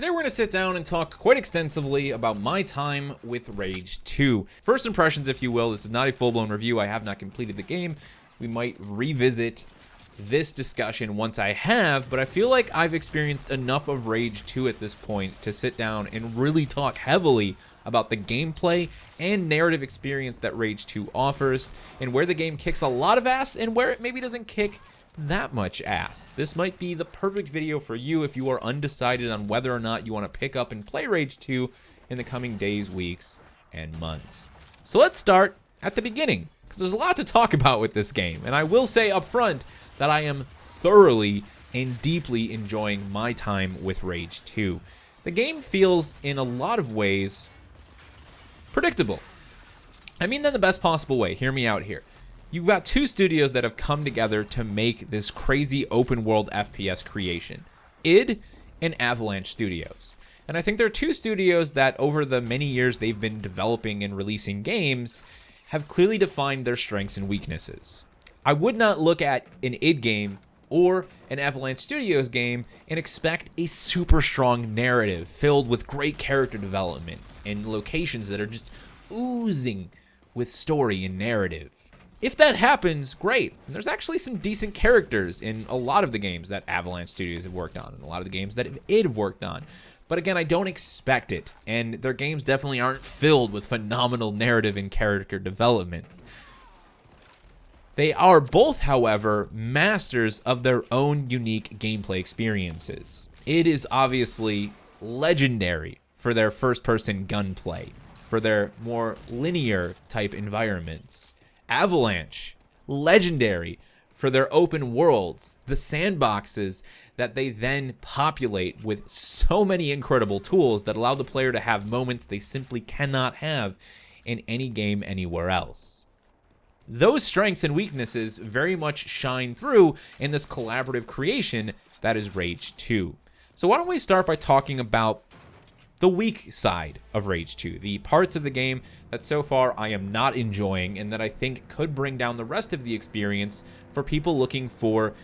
Today we're going to sit down and talk quite extensively about my time with Rage 2. First impressions, if you will. This is not a full-blown review. I have not completed the game. We might revisit this discussion once I have, but I feel like I've experienced enough of Rage 2 at this point to sit down and really talk heavily about the gameplay and narrative experience that Rage 2 offers, and where the game kicks a lot of ass and where it maybe doesn't kick that much ass. This might be the perfect video for you if you are undecided on whether or not you want to pick up and play Rage 2 in the coming days, weeks, and months. So let's start at the beginning, because there's a lot to talk about with this game, and I will say up front that I am thoroughly and deeply enjoying my time with Rage 2. The game feels, in a lot of ways, predictable. I mean that in the best possible way. Hear me out here. You've got two studios that have come together to make this crazy open world FPS creation, id and Avalanche Studios. And I think there are two studios that over the many years they've been developing and releasing games have clearly defined their strengths and weaknesses. I would not look at an id game or an Avalanche Studios game and expect a super strong narrative filled with great character development and locations that are just oozing with story and narrative. If that happens, great. And there's actually some decent characters in a lot of the games that Avalanche Studios have worked on, and a lot of the games that id have worked on. But again, I don't expect it, and their games definitely aren't filled with phenomenal narrative and character developments. They are both, however, masters of their own unique gameplay experiences. Id is obviously legendary for their first-person gunplay, for their more linear type environments. Avalanche, legendary for their open worlds, the sandboxes that they then populate with so many incredible tools that allow the player to have moments they simply cannot have in any game anywhere else. Those strengths and weaknesses very much shine through in this collaborative creation that is Rage 2. So why don't we start by talking about the weak side of Rage 2, the parts of the game that so far I am not enjoying and that I think could bring down the rest of the experience for people looking for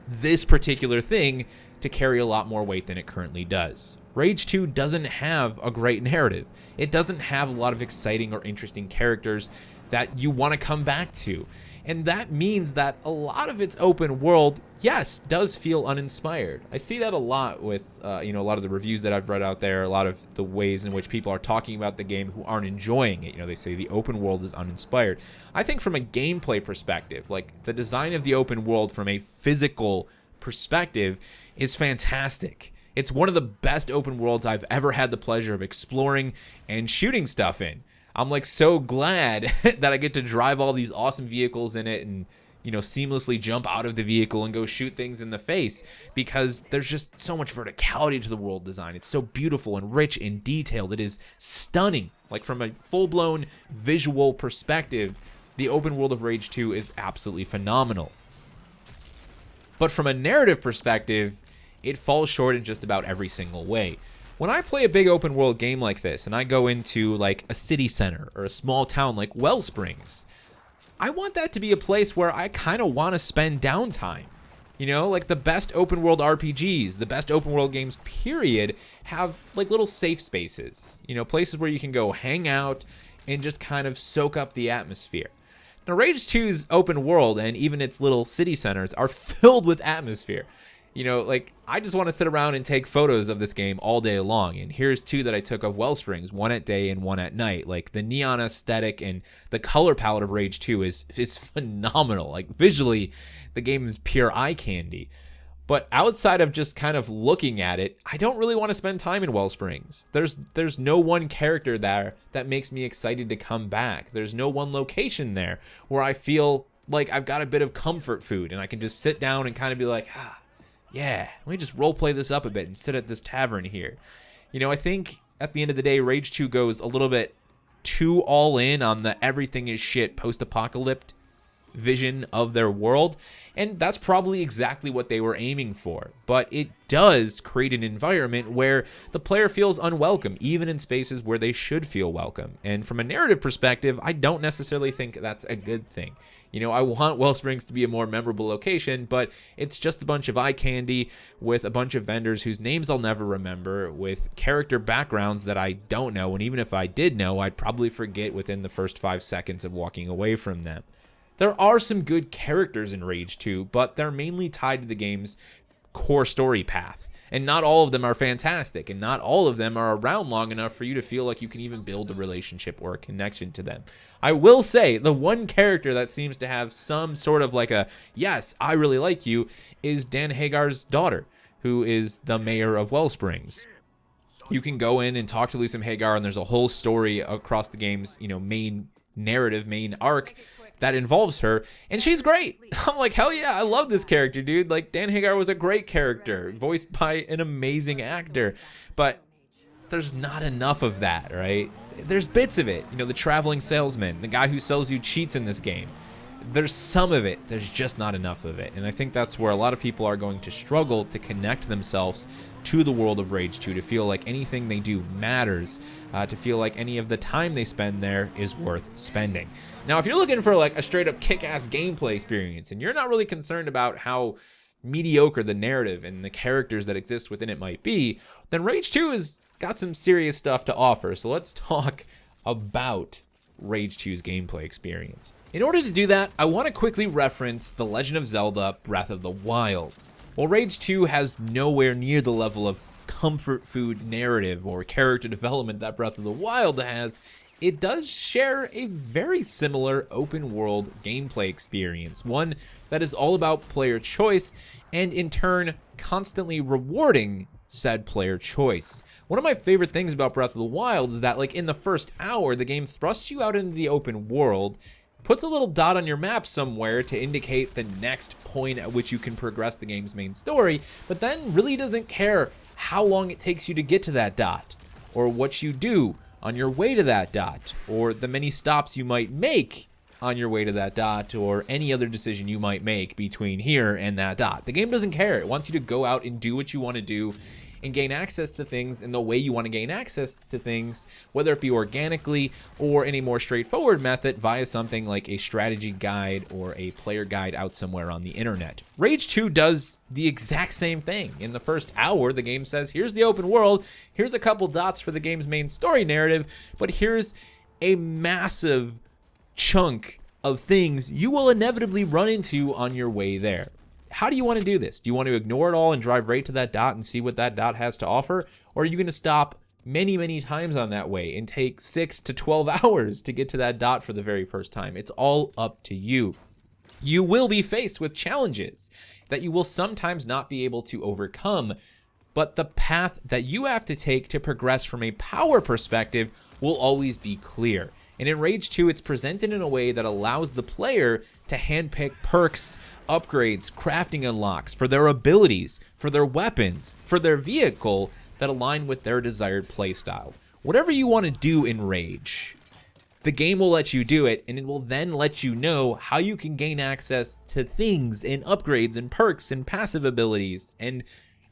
this particular thing to carry a lot more weight than it currently does. Rage 2 doesn't have a great narrative. It doesn't have a lot of exciting or interesting characters that you want to come back to. And that means that a lot of its open world, yes, does feel uninspired. I see that a lot with, a lot of the reviews that I've read out there, a lot of the ways in which people are talking about the game who aren't enjoying it. They say the open world is uninspired. I think from a gameplay perspective, like the design of the open world from a physical perspective is fantastic. It's one of the best open worlds I've ever had the pleasure of exploring and shooting stuff in. I'm like so glad that I get to drive all these awesome vehicles in it and, seamlessly jump out of the vehicle and go shoot things in the face, because there's just so much verticality to the world design. It's so beautiful and rich and detailed. It is stunning. Like from a full-blown visual perspective, the open world of Rage 2 is absolutely phenomenal. But from a narrative perspective, it falls short in just about every single way. When I play a big open world game like this and I go into like a city center or a small town like Wellsprings, I want that to be a place where I kind of want to spend downtime. Like the best open world RPGs, the best open world games, period, have like little safe spaces, places where you can go hang out and just kind of soak up the atmosphere. Now, Rage 2's open world and even its little city centers are filled with atmosphere. I just want to sit around and take photos of this game all day long. And here's two that I took of Wellsprings, one at day and one at night. Like the neon aesthetic and the color palette of Rage 2 is phenomenal. Like visually, the game is pure eye candy. But outside of just kind of looking at it, I don't really want to spend time in Wellsprings. There's no one character there that makes me excited to come back. There's no one location there where I feel like I've got a bit of comfort food and I can just sit down and kind of be like, yeah, let me just roleplay this up a bit and sit at this tavern here. I think at the end of the day, Rage 2 goes a little bit too all in on the everything is shit post-apocalyptic vision of their world, and that's probably exactly what they were aiming for. But it does create an environment where the player feels unwelcome, even in spaces where they should feel welcome. And from a narrative perspective, I don't necessarily think that's a good thing. You know, I want Wellsprings to be a more memorable location, but it's just a bunch of eye candy with a bunch of vendors whose names I'll never remember, with character backgrounds that I don't know, and even if I did know, I'd probably forget within the first 5 seconds of walking away from them. There are some good characters in Rage 2, but they're mainly tied to the game's core story path. And not all of them are fantastic, and not all of them are around long enough for you to feel like you can even build a relationship or a connection to them. I will say, the one character that seems to have some sort of like a, yes, I really like you, is Dan Hagar's daughter, who is the mayor of Wellsprings. You can go in and talk to Lucem Hagar, and there's a whole story across the game's, you know, main narrative, main arc, that involves her, and she's great. I'm like, hell yeah, I love this character, dude. Like, Dan Hagar was a great character, voiced by an amazing actor, but there's not enough of that, right? There's bits of it. You know, the traveling salesman, the guy who sells you cheats in this game. There's some of it, there's just not enough of it. And I think that's where a lot of people are going to struggle to connect themselves to the world of Rage 2, to feel like anything they do matters, to feel like any of the time they spend there is worth spending. Now, if you're looking for like a straight up kick-ass gameplay experience, and you're not really concerned about how mediocre the narrative and the characters that exist within it might be, then Rage 2 has got some serious stuff to offer. So let's talk about Rage 2's gameplay experience. In order to do that, I want to quickly reference The Legend of Zelda Breath of the Wild. While Rage 2 has nowhere near the level of comfort food narrative or character development that Breath of the Wild has, it does share a very similar open world gameplay experience, one that is all about player choice and in turn constantly rewarding said player choice. One of my favorite things about Breath of the Wild is that, like, in the first hour, the game thrusts you out into the open world, puts a little dot on your map somewhere to indicate the next point at which you can progress the game's main story, but then really doesn't care how long it takes you to get to that dot, or what you do on your way to that dot, or the many stops you might make on your way to that dot, or any other decision you might make between here and that dot. The game doesn't care. It wants you to go out and do what you want to do and gain access to things in the way you want to gain access to things, whether it be organically or in a more straightforward method via something like a strategy guide or a player guide out somewhere on the internet. Rage 2 does the exact same thing. In the first hour, the game says, here's the open world, here's a couple dots for the game's main story narrative, but here's a massive chunk of things you will inevitably run into on your way there. How do you want to do this? Do you want to ignore it all and drive right to that dot and see what that dot has to offer? Or are you going to stop many, many times on that way and take 6 to 12 hours to get to that dot for the very first time? It's all up to you. You will be faced with challenges that you will sometimes not be able to overcome, but the path that you have to take to progress from a power perspective will always be clear. And in Rage 2, it's presented in a way that allows the player to handpick perks, upgrades, crafting unlocks for their abilities, for their weapons, for their vehicle that align with their desired playstyle. Whatever you want to do in Rage, the game will let you do it, and it will then let you know how you can gain access to things and upgrades and perks and passive abilities and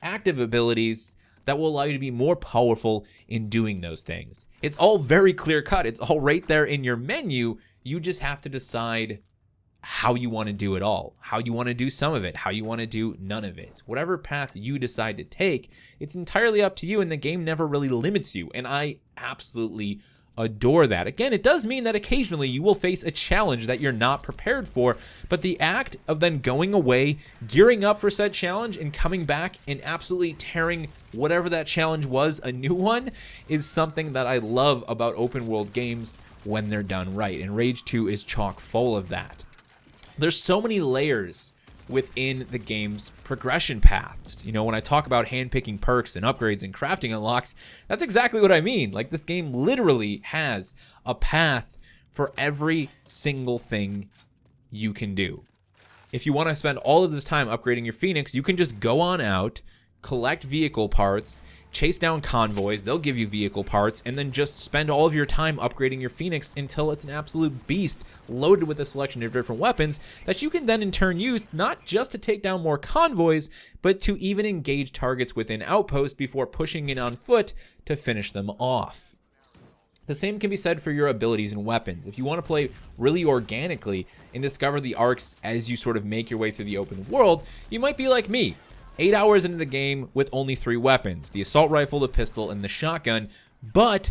active abilities that will allow you to be more powerful in doing those things. It's all very clear cut. It's all right there in your menu. You just have to decide how you want to do it all, how you want to do some of it, how you want to do none of it. Whatever path you decide to take, it's entirely up to you, and the game never really limits you, and I absolutely adore that. Again, it does mean that occasionally you will face a challenge that you're not prepared for, but the act of then going away, gearing up for said challenge, and coming back and absolutely tearing whatever that challenge was a new one is something that I love about open world games when they're done right, and Rage 2 is chock full of that. There's so many layers within the game's progression paths. You know, when I talk about handpicking perks and upgrades and crafting unlocks, that's exactly what I mean. Like, this game literally has a path for every single thing you can do. If you want to spend all of this time upgrading your Phoenix, you can just go on out, collect vehicle parts, chase down convoys, they'll give you vehicle parts, and then just spend all of your time upgrading your Phoenix until it's an absolute beast loaded with a selection of different weapons that you can then in turn use not just to take down more convoys, but to even engage targets within outposts before pushing in on foot to finish them off. The same can be said for your abilities and weapons. If you want to play really organically and discover the arcs as you sort of make your way through the open world, you might be like me. 8 hours into the game with only 3 weapons, the assault rifle, the pistol, and the shotgun, but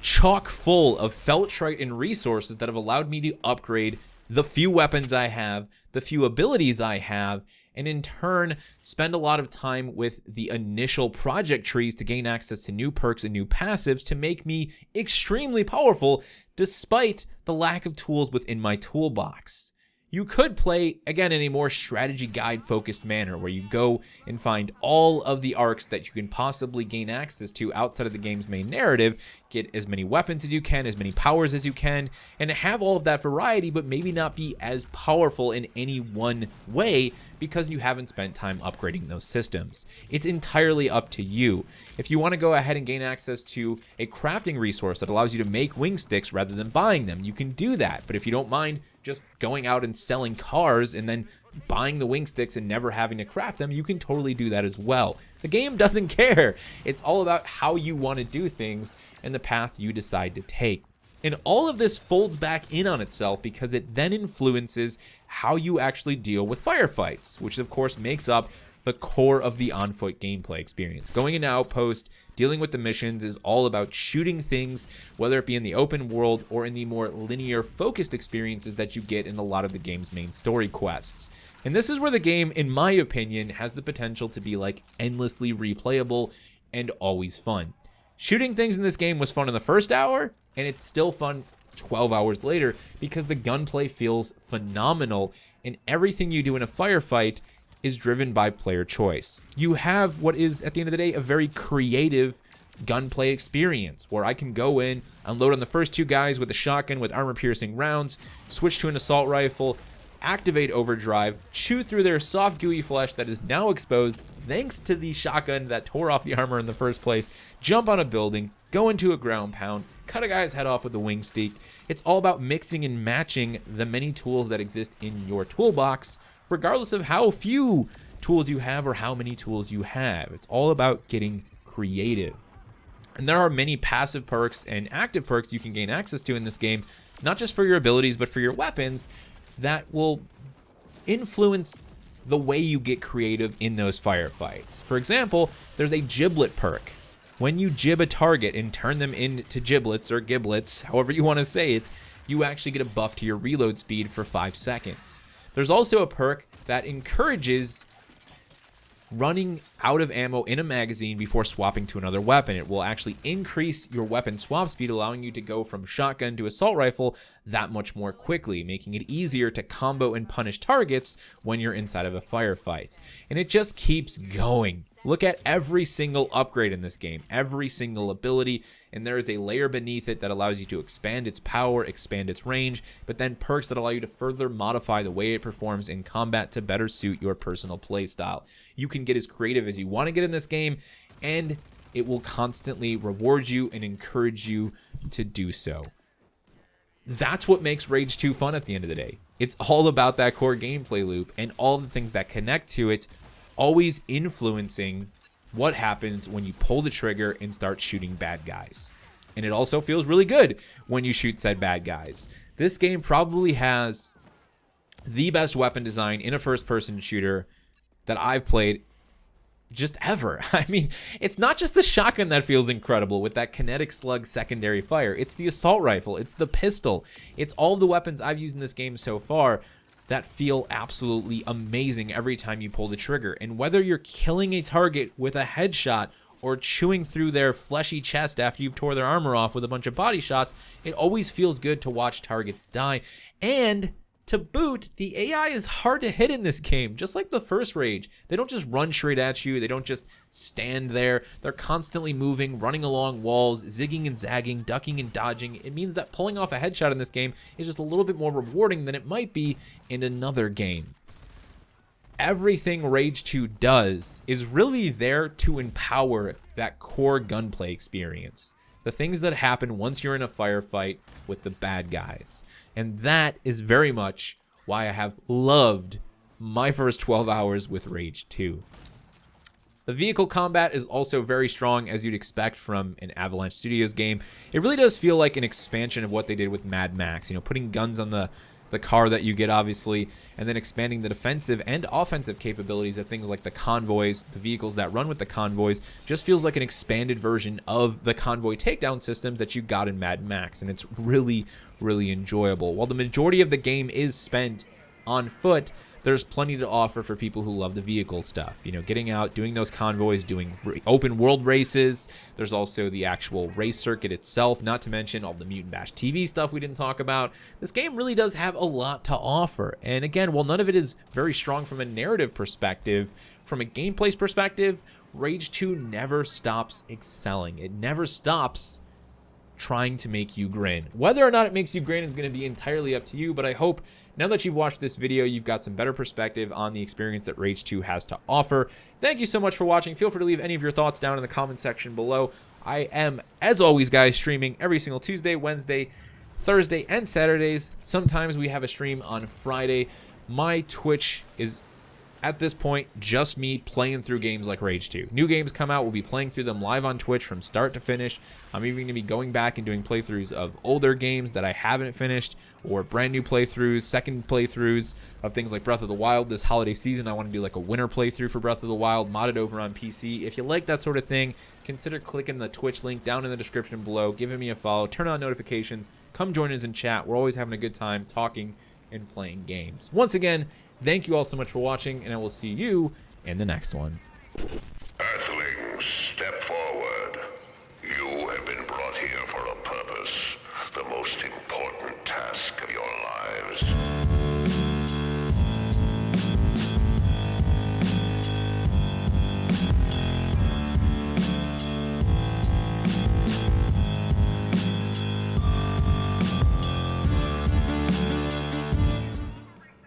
chock full of feltrite and resources that have allowed me to upgrade the few weapons I have, the few abilities I have, and in turn spend a lot of time with the initial project trees to gain access to new perks and new passives to make me extremely powerful despite the lack of tools within my toolbox. You could play, again, in a more strategy guide focused manner where you go and find all of the arcs that you can possibly gain access to outside of the game's main narrative, get as many weapons as you can, as many powers as you can, and have all of that variety, but maybe not be as powerful in any one way because you haven't spent time upgrading those systems. It's entirely up to you. If you want to go ahead and gain access to a crafting resource that allows you to make wing sticks rather than buying them, you can do that. But if you don't mind just going out and selling cars and then buying the wing sticks and never having to craft them, you can totally do that as well. The game doesn't care. It's all about how you want to do things and the path you decide to take. And all of this folds back in on itself because it then influences how you actually deal with firefights, which of course makes up the core of the on-foot gameplay experience. Going into Outpost, dealing with the missions is all about shooting things, whether it be in the open world or in the more linear focused experiences that you get in a lot of the game's main story quests. And this is where the game, in my opinion, has the potential to be like endlessly replayable and always fun. Shooting things in this game was fun in the first hour, and it's still fun 12 hours later because the gunplay feels phenomenal and everything you do in a firefight is driven by player choice. You have what is, at the end of the day, a very creative gunplay experience where I can go in, unload on the first 2 guys with a shotgun with armor-piercing rounds, switch to an assault rifle, activate overdrive, chew through their soft, gooey flesh that is now exposed thanks to the shotgun that tore off the armor in the first place, jump on a building, go into a ground pound, cut a guy's head off with a wing stick. It's all about mixing and matching the many tools that exist in your toolbox, regardless of how few tools you have or how many tools you have. It's all about getting creative. And there are many passive perks and active perks you can gain access to in this game, not just for your abilities, but for your weapons, that will influence the way you get creative in those firefights. For example, there's a giblet perk. When you jib a target and turn them into giblets or giblets, however you want to say it, you actually get a buff to your reload speed for 5 seconds. There's also a perk that encourages running out of ammo in a magazine before swapping to another weapon. It will actually increase your weapon swap speed, allowing you to go from shotgun to assault rifle that much more quickly, making it easier to combo and punish targets when you're inside of a firefight. And it just keeps going. Look at every single upgrade in this game, every single ability, and there is a layer beneath it that allows you to expand its power, expand its range, but then perks that allow you to further modify the way it performs in combat to better suit your personal playstyle. You can get as creative as you want to get in this game, and it will constantly reward you and encourage you to do so. That's what makes Rage 2 fun at the end of the day. It's all about that core gameplay loop and all the things that connect to it, always influencing what happens when you pull the trigger and start shooting bad guys. And it also feels really good when you shoot said bad guys. This game probably has the best weapon design in a first-person shooter that I've played just ever. I mean, it's not just the shotgun that feels incredible with that kinetic slug secondary fire. It's the assault rifle. It's the pistol. It's all the weapons I've used in this game so far that feel absolutely amazing every time you pull the trigger. And whether you're killing a target with a headshot or chewing through their fleshy chest after you've tore their armor off with a bunch of body shots, it always feels good to watch targets die. And to boot, the AI is hard to hit in this game, just like the first Rage. They don't just run straight at you. They don't just stand there. They're constantly moving, running along walls, zigging and zagging, ducking and dodging. It means that pulling off a headshot in this game is just a little bit more rewarding than it might be in another game. everything Rage 2 does is really there to empower that core gunplay experience. The things that happen once you're in a firefight with the bad guys. And that is very much why I have loved my first 12 hours with Rage 2. The vehicle combat is also very strong, as you'd expect from an Avalanche Studios game. It really does feel like an expansion of what they did with Mad Max, you know, putting guns on the car that you get, obviously, and then expanding the defensive and offensive capabilities of things like the convoys, the vehicles that run with the convoys. Just feels like an expanded version of the convoy takedown systems that you got in Mad Max, and it's really, really enjoyable. While the majority of the game is spent on foot, there's plenty to offer for people who love the vehicle stuff. You know, getting out, doing those convoys, doing open world races. There's also the actual race circuit itself, not to mention all the Mutant Bash TV stuff we didn't talk about. This game really does have a lot to offer. And again, while none of it is very strong from a narrative perspective, from a gameplay perspective, Rage 2 never stops excelling. It never stops trying to make you grin. Whether or not it makes you grin is going to be entirely up to you, but I hope now that you've watched this video, you've got some better perspective on the experience that Rage 2 has to offer. Thank you so much for watching. Feel free to leave any of your thoughts down in the comment section below. I am, as always, guys, streaming every single Tuesday, Wednesday, Thursday, and Saturdays. Sometimes we have a stream on Friday. My Twitch is, at this point, just me playing through games like Rage 2. New games come out, we'll be playing through them live on Twitch from start to finish. I'm even going to be going back and doing playthroughs of older games that I haven't finished, or brand new playthroughs, second playthroughs of things like Breath of the Wild. This holiday season, I want to do like a winter playthrough for Breath of the Wild, modded over on PC. If you like that sort of thing, consider clicking the Twitch link down in the description below, giving me a follow, turn on notifications, come join us in chat. We're always having a good time talking and playing games. Once again, thank you all so much for watching, and I will see you in the next one. Earthlings, step forward. You have been brought here for a purpose, the most important task of your lives.